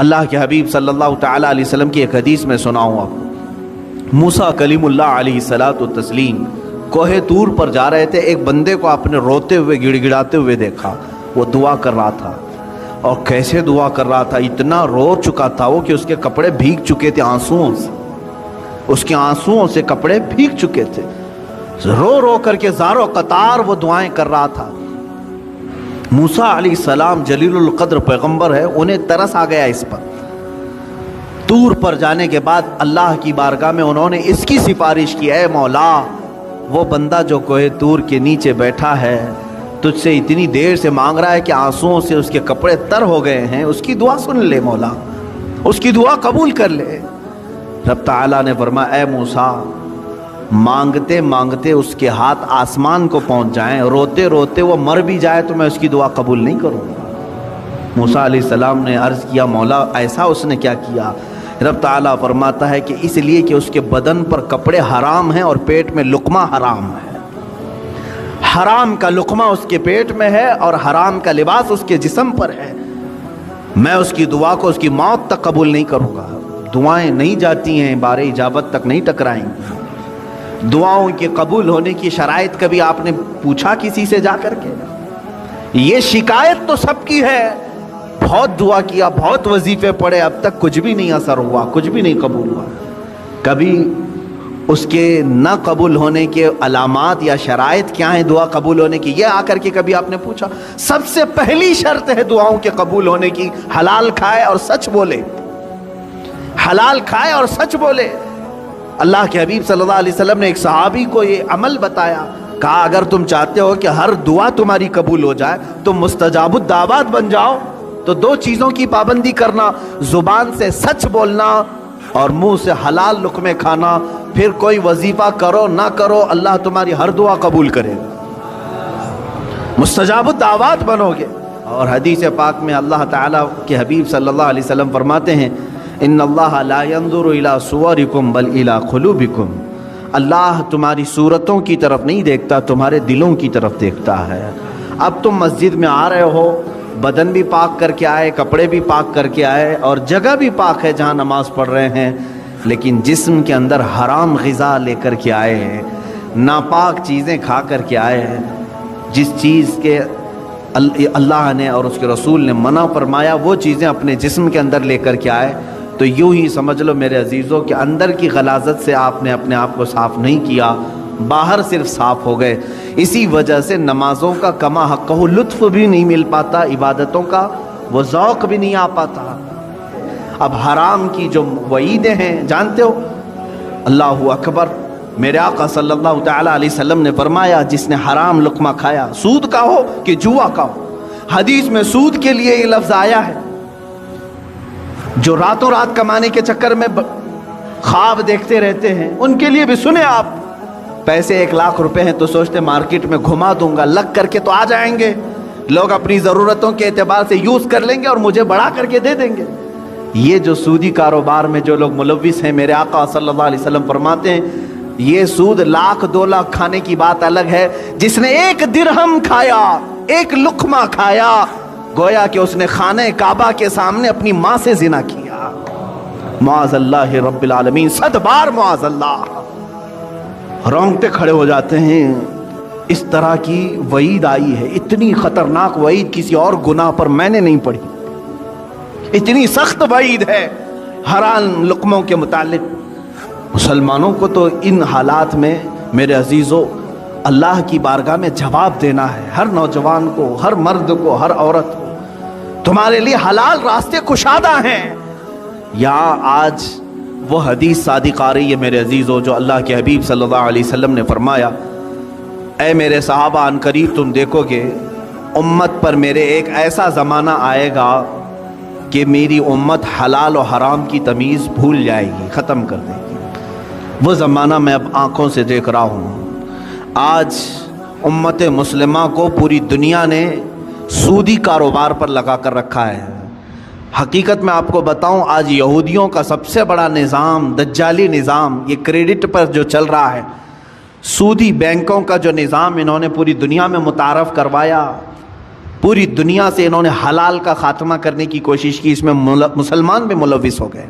اللہ کے حبیب صلی اللہ تعالیٰ علیہ وسلم کی ایک حدیث میں سناؤں آپ کو۔ موسیٰ کلیم اللہ علیہ الصلاۃ والتسلیم کوہ طور پر جا رہے تھے، ایک بندے کو آپ نے روتے ہوئے گڑ گڑاتے ہوئے دیکھا، وہ دعا کر رہا تھا۔ اور کیسے دعا کر رہا تھا؟ اتنا رو چکا تھا وہ کہ اس کے کپڑے بھیگ چکے تھے آنسوؤں سے، اس کے آنسوؤں سے کپڑے بھیگ چکے تھے، رو رو کر کے زارو قطار وہ دعائیں کر رہا تھا۔ موسیٰ علیہ السلام جلیل القدر پیغمبر ہے، انہیں ترس آ گیا اس پر۔ طور پر جانے کے بعد اللہ کی بارگاہ میں انہوں نے اس کی سفارش کی، اے مولا، وہ بندہ جو کوہ طور کے نیچے بیٹھا ہے تجھ سے اتنی دیر سے مانگ رہا ہے کہ آنسوؤں سے اس کے کپڑے تر ہو گئے ہیں، اس کی دعا سن لے مولا، اس کی دعا قبول کر لے۔ رب تعالیٰ نے فرمایا، اے موسیٰ، مانگتے مانگتے اس کے ہاتھ آسمان کو پہنچ جائیں، روتے روتے وہ مر بھی جائے تو میں اس کی دعا قبول نہیں کروں گا۔ موسیٰ علیہ السلام نے عرض کیا، مولا ایسا اس نے کیا کیا؟ رب تعالیٰ فرماتا ہے کہ اس لیے کہ اس کے بدن پر کپڑے حرام ہیں اور پیٹ میں لقمہ حرام ہے۔ حرام کا لقمہ اس کے پیٹ میں ہے اور حرام کا لباس اس کے جسم پر ہے، میں اس کی دعا کو اس کی موت تک قبول نہیں کروں گا۔ دعائیں نہیں جاتی ہیں، بار اجابت تک نہیں ٹکرائیں گی۔ دعاؤں کے قبول ہونے کی شرائط کبھی آپ نے پوچھا کسی سے جا کر کے؟ یہ شکایت تو سب کی ہے، بہت دعا کیا، بہت وظیفے پڑھے، اب تک کچھ بھی نہیں اثر ہوا، کچھ بھی نہیں قبول ہوا۔ کبھی اس کے نہ قبول ہونے کے علامات یا شرائط کیا ہیں دعا قبول ہونے کی، یہ آ کر کے کبھی آپ نے پوچھا؟ سب سے پہلی شرط ہے دعاؤں کے قبول ہونے کی، حلال کھائے اور سچ بولے، حلال کھائے اور سچ بولے۔ اللہ کے حبیب صلی اللہ علیہ وسلم نے ایک صحابی کو یہ عمل بتایا، کہا اگر تم چاہتے ہو کہ ہر دعا تمہاری قبول ہو جائے تو مستجاب الدعوات بن جاؤ، تو دو چیزوں کی پابندی کرنا، زبان سے سچ بولنا اور منہ سے حلال لقمے کھانا، پھر کوئی وظیفہ کرو نہ کرو اللہ تمہاری ہر دعا قبول کرے گا، مستجاب الدعوات بنو گے۔ اور حدیث پاک میں اللہ تعالیٰ کے حبیب صلی اللہ علیہ وسلم فرماتے ہیں، ان اللہ لا ينظر الى صورکم بل الى قلوبکم، اللہ تمہاری صورتوں کی طرف نہیں دیکھتا، تمہارے دلوں کی طرف دیکھتا ہے۔ اب تم مسجد میں آ رہے ہو، بدن بھی پاک کر کے آئے، کپڑے بھی پاک کر کے آئے اور جگہ بھی پاک ہے جہاں نماز پڑھ رہے ہیں، لیکن جسم کے اندر حرام غذا لے کر کے آئے ہیں، ناپاک چیزیں کھا کر کے آئے ہیں، جس چیز کے اللہ نے اور اس کے رسول نے منع فرمایا وہ چیزیں اپنے جسم کے اندر لے کر کے آئے، تو یوں ہی سمجھ لو میرے عزیزوں کہ اندر کی غلاظت سے آپ نے اپنے آپ کو صاف نہیں کیا، باہر صرف صاف ہو گئے۔ اسی وجہ سے نمازوں کا کما حقہ لطف بھی نہیں مل پاتا، عبادتوں کا وہ ذوق بھی نہیں آ پاتا۔ اب حرام کی جو وعیدیں ہیں جانتے ہو، اللہ اکبر، میرے آقا صلی اللہ تعالیٰ علیہ وسلم نے فرمایا جس نے حرام لقمہ کھایا، سود کا ہو کہ جوا کا ہو، حدیث میں سود کے لیے یہ لفظ آیا ہے، جو راتوں رات کمانے کے چکر میں خواب دیکھتے رہتے ہیں ان کے لیے بھی سنیں آپ، پیسے 1 لاکھ روپے ہیں تو سوچتے مارکیٹ میں گھما دوں گا، لگ کر کے تو آ جائیں گے، لوگ اپنی ضرورتوں کے اعتبار سے یوز کر لیں گے اور مجھے بڑھا کر کے دے دیں گے۔ یہ جو سودی کاروبار میں جو لوگ ملوث ہیں، میرے آقا صلی اللہ علیہ وسلم فرماتے ہیں یہ سود 1 لاکھ 2 لاکھ کھانے کی بات الگ ہے، جس نے 1 درہم کھایا، 1 لقمہ کھایا، گویا کہ اس نے خانہ کعبہ کے سامنے اپنی ماں سے زنا کیا، معاذ اللہ رب العالمین، 100 بار معاذ اللہ۔ رونگٹے کھڑے ہو جاتے ہیں، اس طرح کی وعید آئی ہے، اتنی خطرناک وعید کسی اور گناہ پر میں نے نہیں پڑھی، اتنی سخت وعید ہے حرام لقموں کے متعلق۔ مسلمانوں کو تو ان حالات میں میرے عزیزو اللہ کی بارگاہ میں جواب دینا ہے، ہر نوجوان کو، ہر مرد کو، ہر عورت کو، تمہارے لیے حلال راستے کشادہ ہیں۔ یہاں آج وہ حدیث صادق آ رہی ہے میرے عزیزو جو اللہ کے حبیب صلی اللہ علیہ وسلم نے فرمایا، اے میرے صحابہ ان قریب تم دیکھو گے امت پر میرے ایک ایسا زمانہ آئے گا کہ میری امت حلال و حرام کی تمیز بھول جائے گی، ختم کر دے گی۔ وہ زمانہ میں اب آنکھوں سے دیکھ رہا ہوں۔ آج امت مسلمہ کو پوری دنیا نے سودی کاروبار پر لگا کر رکھا ہے۔ حقیقت میں آپ کو بتاؤں، آج یہودیوں کا سب سے بڑا نظام، دجالی نظام، یہ کریڈٹ پر جو چل رہا ہے، سودی بینکوں کا جو نظام انہوں نے پوری دنیا میں متعارف کروایا، پوری دنیا سے انہوں نے حلال کا خاتمہ کرنے کی کوشش کی، اس میں مسلمان بھی ملوث ہو گئے۔